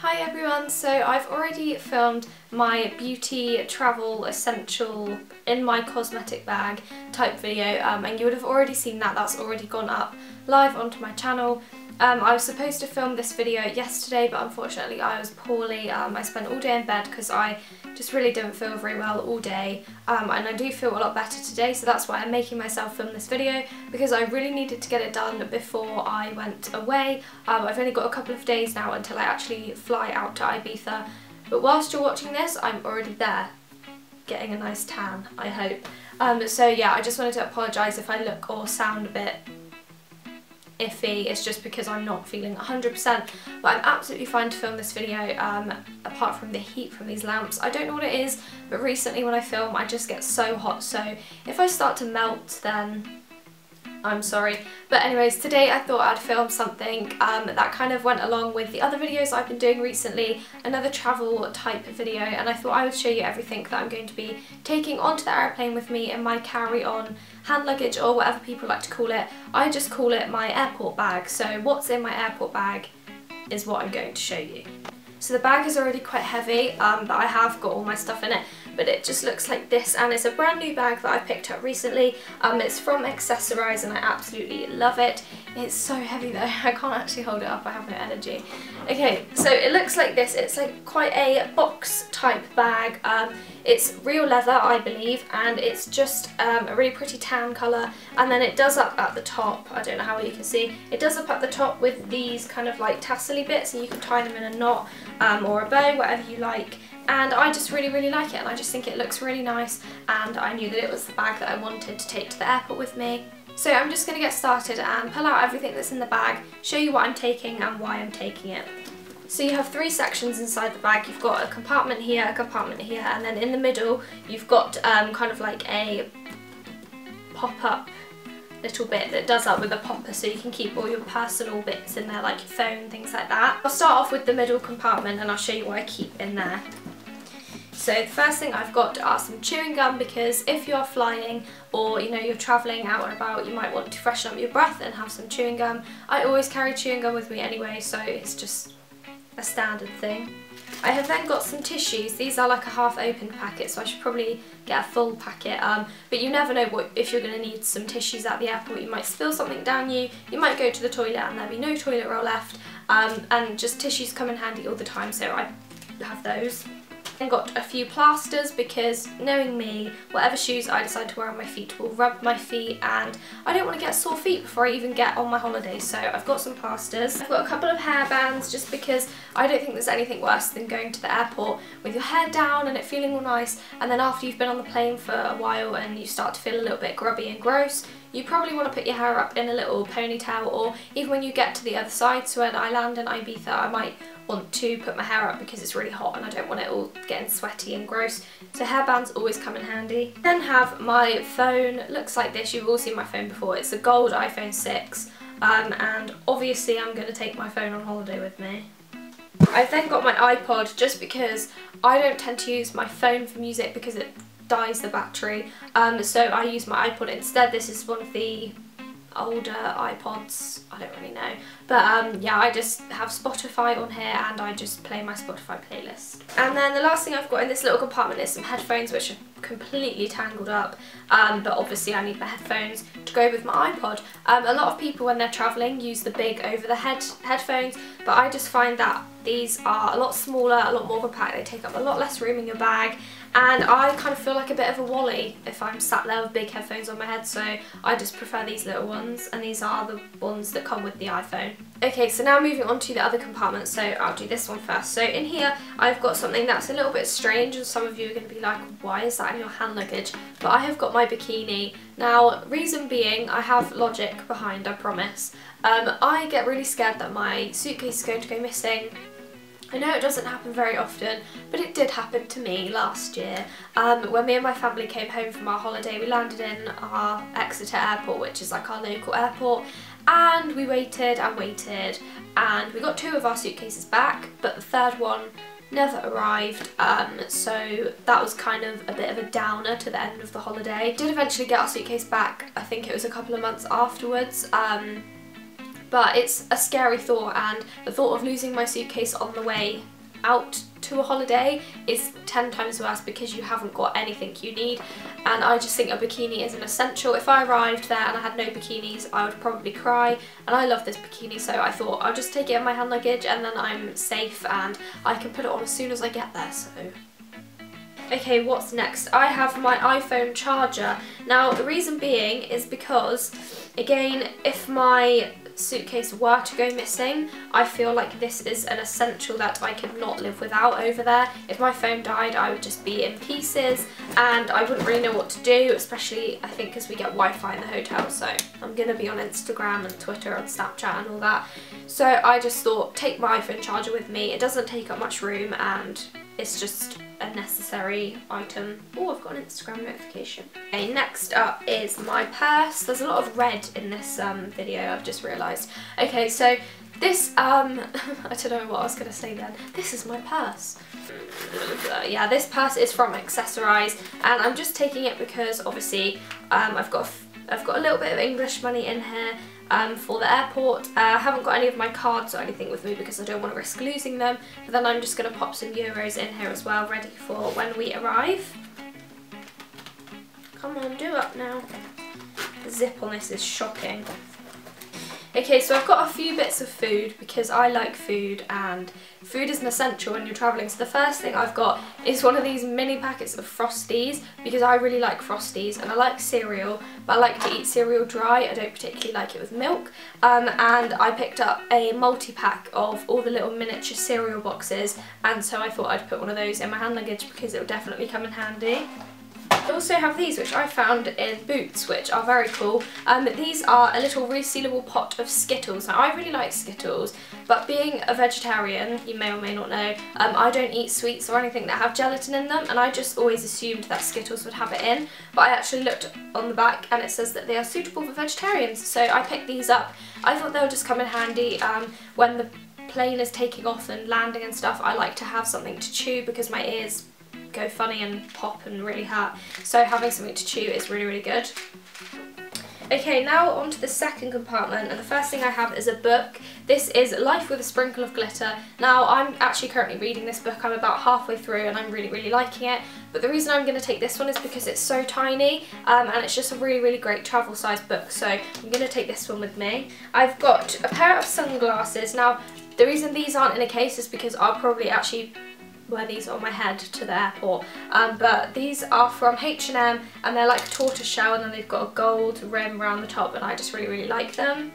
Hi everyone, so I've already filmed my beauty travel essential in my cosmetic bag type video and you would have already seen that. That's already gone up live onto my channel. I was supposed to film this video yesterday, but unfortunately I was poorly. I spent all day in bed because I just really didn't feel very well all day, and I do feel a lot better today, so that's why I'm making myself film this video, because I really needed to get it done before I went away. I've only got a couple of days now until I actually fly out to Ibiza, but whilst you're watching this I'm already there, getting a nice tan, I hope. So yeah, I just wanted to apologise if I look or sound a bit iffy. It's just because I'm not feeling 100%, but I'm absolutely fine to film this video, apart from the heat from these lamps. I don't know what it is, but recently when I film I just get so hot, so if I start to melt then I'm sorry. But anyways, today I thought I'd film something that kind of went along with the other videos I've been doing recently, another travel type video, and I thought I would show you everything that I'm going to be taking onto the airplane with me in my carry-on hand luggage, or whatever people like to call it. I just call it my airport bag, so what's in my airport bag is what I'm going to show you. So the bag is already quite heavy, but I have got all my stuff in it, but it just looks like this, and it's a brand new bag that I picked up recently. It's from Accessorise and I absolutely love it. It's so heavy though, I can't actually hold it up, I have no energy. Okay, so it looks like this. It's like quite a box type bag. It's real leather, I believe, and it's just a really pretty tan colour, and then it does up at the top. I don't know how well you can see. It does up at the top with these kind of like tassel-y bits, and you can tie them in a knot or a bow, whatever you like. And I just really like it, and I just think it looks really nice, and I knew that it was the bag that I wanted to take to the airport with me. So I'm just going to get started and pull out everything that's in the bag, show you what I'm taking and why I'm taking it. So you have three sections inside the bag. You've got a compartment here, and then in the middle you've got kind of like a pop-up little bit that does up with a popper, so you can keep all your personal bits in there, like your phone, things like that. I'll start off with the middle compartment and I'll show you what I keep in there. So the first thing I've got are some chewing gum, because if you're flying or you're travelling out and about, you might want to freshen up your breath and have some chewing gum. I always carry chewing gum with me anyway, so it's just a standard thing. I have then got some tissues. These are like a half opened packet, so I should probably get a full packet, but you never know if you're going to need some tissues at the airport. You might spill something down you might go to the toilet and there'll be no toilet roll left, and just tissues come in handy all the time, so I have those. Then got a few plasters, because knowing me, whatever shoes I decide to wear on my feet will rub my feet, and I don't want to get sore feet before I even get on my holiday, so I've got some plasters. I've got a couple of hairbands, just because I don't think there's anything worse than going to the airport with your hair down and it feeling all nice, and then after you've been on the plane for a while and you start to feel a little bit grubby and gross, you probably want to put your hair up in a little ponytail, or even when you get to the other side. So when I land in Ibiza I might want to put my hair up because it's really hot and I don't want it all getting sweaty and gross, so hairbands always come in handy. Then have my phone. Looks like this. You've all seen my phone before. It's a gold iPhone 6, and obviously I'm going to take my phone on holiday with me. I've then got my iPod, just because I don't tend to use my phone for music because it dies the battery, so I use my iPod instead. This is one of the older iPods, I don't really know, but yeah, I just have Spotify on here and I just play my Spotify playlist. And then the last thing I've got in this little compartment is some headphones, which are completely tangled up, but obviously I need my headphones to go with my iPod. A lot of people when they're travelling use the big over-the-head headphones, but I just find that these are a lot smaller, a lot more compact, they take up a lot less room in your bag, and I kind of feel like a bit of a wally if I'm sat there with big headphones on my head, so I just prefer these little ones, and these are the ones that come with the iPhone. Okay, so now moving on to the other compartment, so I'll do this one first. So in here I've got something that's a little bit strange, and some of you are going to be like, why is that in your hand luggage? But I have got my bikini. Now, reason being, I have logic behind, I promise. I get really scared that my suitcase is going to go missing. I know it doesn't happen very often, but it did happen to me last year. When me and my family came home from our holiday, we landed in our Exeter airport, which is like our local airport, and we waited and waited, and we got two of our suitcases back, but the third one never arrived, so that was kind of a bit of a downer to the end of the holiday. We did eventually get our suitcase back. I think it was a couple of months afterwards, but it's a scary thought, and the thought of losing my suitcase on the way out to a holiday is 10 times worse because you haven't got anything you need, and I just think a bikini is an essential. If I arrived there and I had no bikinis, I would probably cry, and I love this bikini, so I thought I'll just take it in my hand luggage and then I'm safe and I can put it on as soon as I get there. So okay, what's next? I have my iPhone charger. Now the reason being is because, again, if my suitcase were to go missing, I feel like this is an essential that I could not live without over there. If my phone died, I would just be in pieces and I wouldn't really know what to do, especially I think because we get Wi-Fi in the hotel, so I'm gonna be on Instagram and Twitter and Snapchat and all that. So I just thought, take my iPhone charger with me. It doesn't take up much room and it's just a necessary item. Oh, I've got an Instagram notification. Okay, next up is my purse. There's a lot of red in this video, I've just realised. Okay, so this, I don't know what I was going to say then. This is my purse. Yeah, this purse is from Accessorise, and I'm just taking it because obviously I've got a little bit of English money in here for the airport. I haven't got any of my cards or anything with me because I don't want to risk losing them, but then I'm just going to pop some euros in here as well, ready for when we arrive. Come on, do up now. The zip on this is shocking. Okay, so I've got a few bits of food because I like food and food is an essential when you're travelling. So the first thing I've got is one of these mini packets of Frosties because I really like Frosties and I like cereal, but I like to eat cereal dry. I don't particularly like it with milk. And I picked up a multi-pack of all the little miniature cereal boxes, and so I thought I'd put one of those in my hand luggage because it would definitely come in handy. I also have these, which I found in Boots, which are very cool. These are a little resealable pot of Skittles. Now I really like Skittles, but being a vegetarian, you may or may not know, I don't eat sweets or anything that have gelatin in them, and I just always assumed that Skittles would have it in, but I actually looked on the back and it says that they are suitable for vegetarians, so I picked these up. I thought they would just come in handy when the plane is taking off and landing and stuff. I like to have something to chew because my ears go funny and pop and really hurt, so having something to chew is really, really good. Okay, now on to the second compartment, and the first thing I have is a book. This is Life with a Sprinkle of Glitter. Now I'm actually currently reading this book. I'm about halfway through and I'm really, really liking it, but the reason I'm going to take this one is because it's so tiny and it's just a really, really great travel size book, so I'm going to take this one with me. I've got a pair of sunglasses. Now the reason these aren't in a case is because I'll probably actually wear these on my head to the airport, but these are from H&M and they're like tortoise shell, and then they've got a gold rim around the top, and I just really, really like them.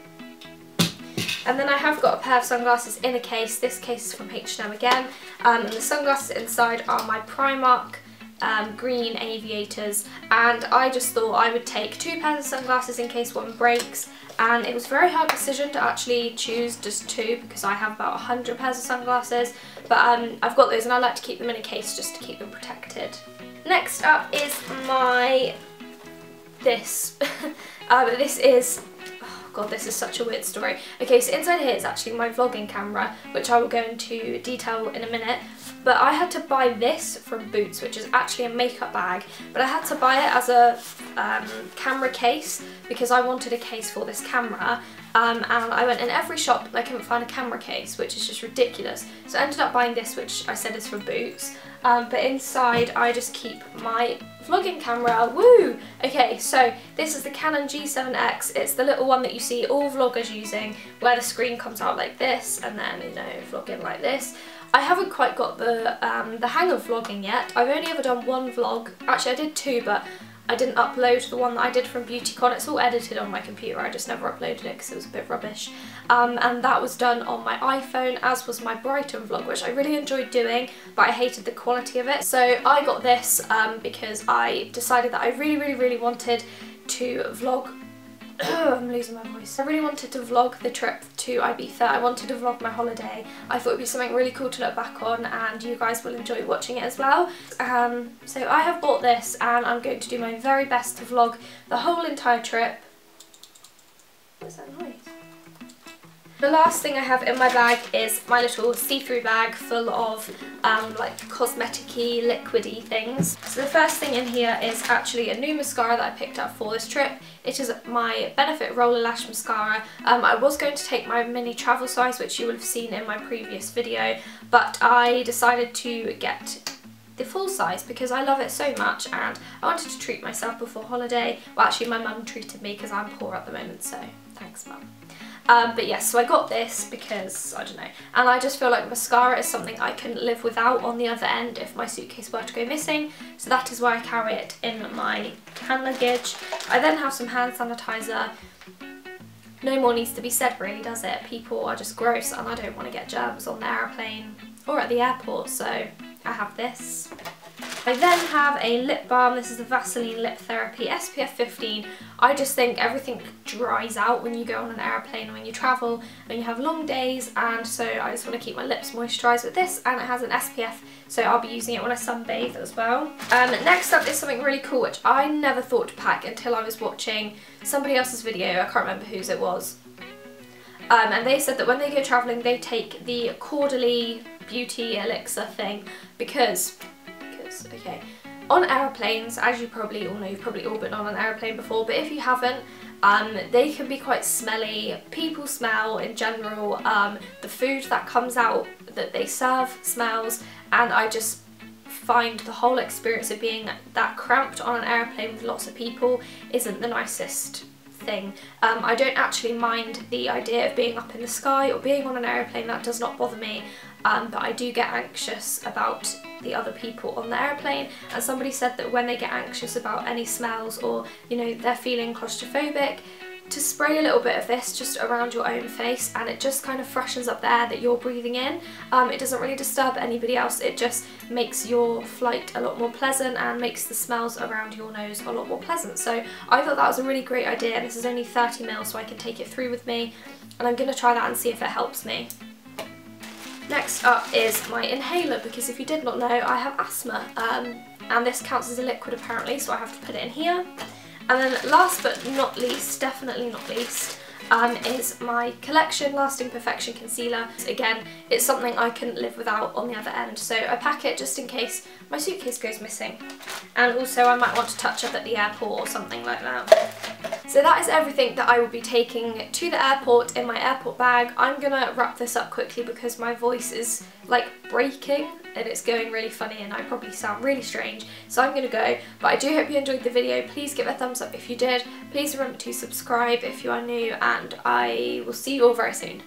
And then I have got a pair of sunglasses in a case. This case is from H&M again, and the sunglasses inside are my Primark green aviators, and I just thought I would take 2 pairs of sunglasses in case one breaks. And it was a very hard decision to actually choose just 2 because I have about 100 pairs of sunglasses, but I've got those and I like to keep them in a case just to keep them protected. Next up is this. This is, oh god, this is such a weird story. Okay, so inside here is actually my vlogging camera, which I will go into detail in a minute. But I had to buy this from Boots, which is actually a makeup bag, but I had to buy it as a camera case because I wanted a case for this camera, and I went in every shop and I couldn't find a camera case, which is just ridiculous. So I ended up buying this, which I said is from Boots, but inside I just keep my vlogging camera. Woo! Okay, so this is the Canon G7X. It's the little one that you see all vloggers using, where the screen comes out like this and then, you know, vlogging like this. I haven't quite got the hang of vlogging yet. I've only ever done 1 vlog. Actually, I did 2, but I didn't upload the one that I did from BeautyCon. It's all edited on my computer. I just never uploaded it because it was a bit rubbish. And that was done on my iPhone, as was my Brighton vlog, which I really enjoyed doing, but I hated the quality of it. So I got this because I decided that I really, really, really wanted to vlog. I'm losing my voice. I really wanted to vlog the trip to Ibiza. I wanted to vlog my holiday. I thought it would be something really cool to look back on, and you guys will enjoy watching it as well. So I have bought this and I'm going to do my very best to vlog the whole entire trip. What's that noise? The last thing I have in my bag is my little see-through bag full of like cosmetic-y, liquidy things. So the first thing in here is actually a new mascara that I picked up for this trip. It is my Benefit Roller Lash Mascara. I was going to take my mini travel size, which you will have seen in my previous video, but I decided to get the full size because I love it so much and I wanted to treat myself before holiday. Well, actually my mum treated me because I'm poor at the moment, so thanks mum. But yes, so I got this because, I don't know, and I just feel like mascara is something I can live without on the other end if my suitcase were to go missing, so that is why I carry it in my hand luggage. I then have some hand sanitizer. No more needs to be said really, does it? People are just gross and I don't want to get germs on the aeroplane or at the airport, so I have this. I then have a lip balm. This is the Vaseline Lip Therapy SPF 15. I just think everything dries out when you go on an aeroplane or when you travel and you have long days, and so I just want to keep my lips moisturised with this, and it has an SPF, so I'll be using it when I sunbathe as well. Next up is something really cool which I never thought to pack until I was watching somebody else's video. I can't remember whose it was. And they said that when they go travelling they take the Quarterly Beauty Elixir thing because okay, on aeroplanes, as you probably all know, you've probably all been on an aeroplane before, but if you haven't, they can be quite smelly. People smell in general. The food that comes out that they serve smells, and I just find the whole experience of being that cramped on an aeroplane with lots of people isn't the nicest thing. I don't actually mind the idea of being up in the sky or being on an aeroplane, that does not bother me, but I do get anxious about the other people on the aeroplane, and somebody said that when they get anxious about any smells or, you know, they're feeling claustrophobic, to spray a little bit of this just around your own face, and it just kind of freshens up the air that you're breathing in. It doesn't really disturb anybody else, it just makes your flight a lot more pleasant and makes the smells around your nose a lot more pleasant. So I thought that was a really great idea, and this is only 30ml, so I can take it through with me, and I'm going to try that and see if it helps me. Next up is my inhaler, because if you did not know, I have asthma, and this counts as a liquid apparently, so I have to put it in here. And then last but not least, definitely not least, is my Complexion Lasting Perfection Concealer. Again, it's something I couldn't live without on the other end, so I pack it just in case my suitcase goes missing. And also I might want to touch up at the airport or something like that. So that is everything that I will be taking to the airport in my airport bag. I'm gonna wrap this up quickly because my voice is like breaking and it's going really funny and I probably sound really strange, so I'm gonna go. But I do hope you enjoyed the video. Please give it a thumbs up if you did. Please remember to subscribe if you are new, and I will see you all very soon.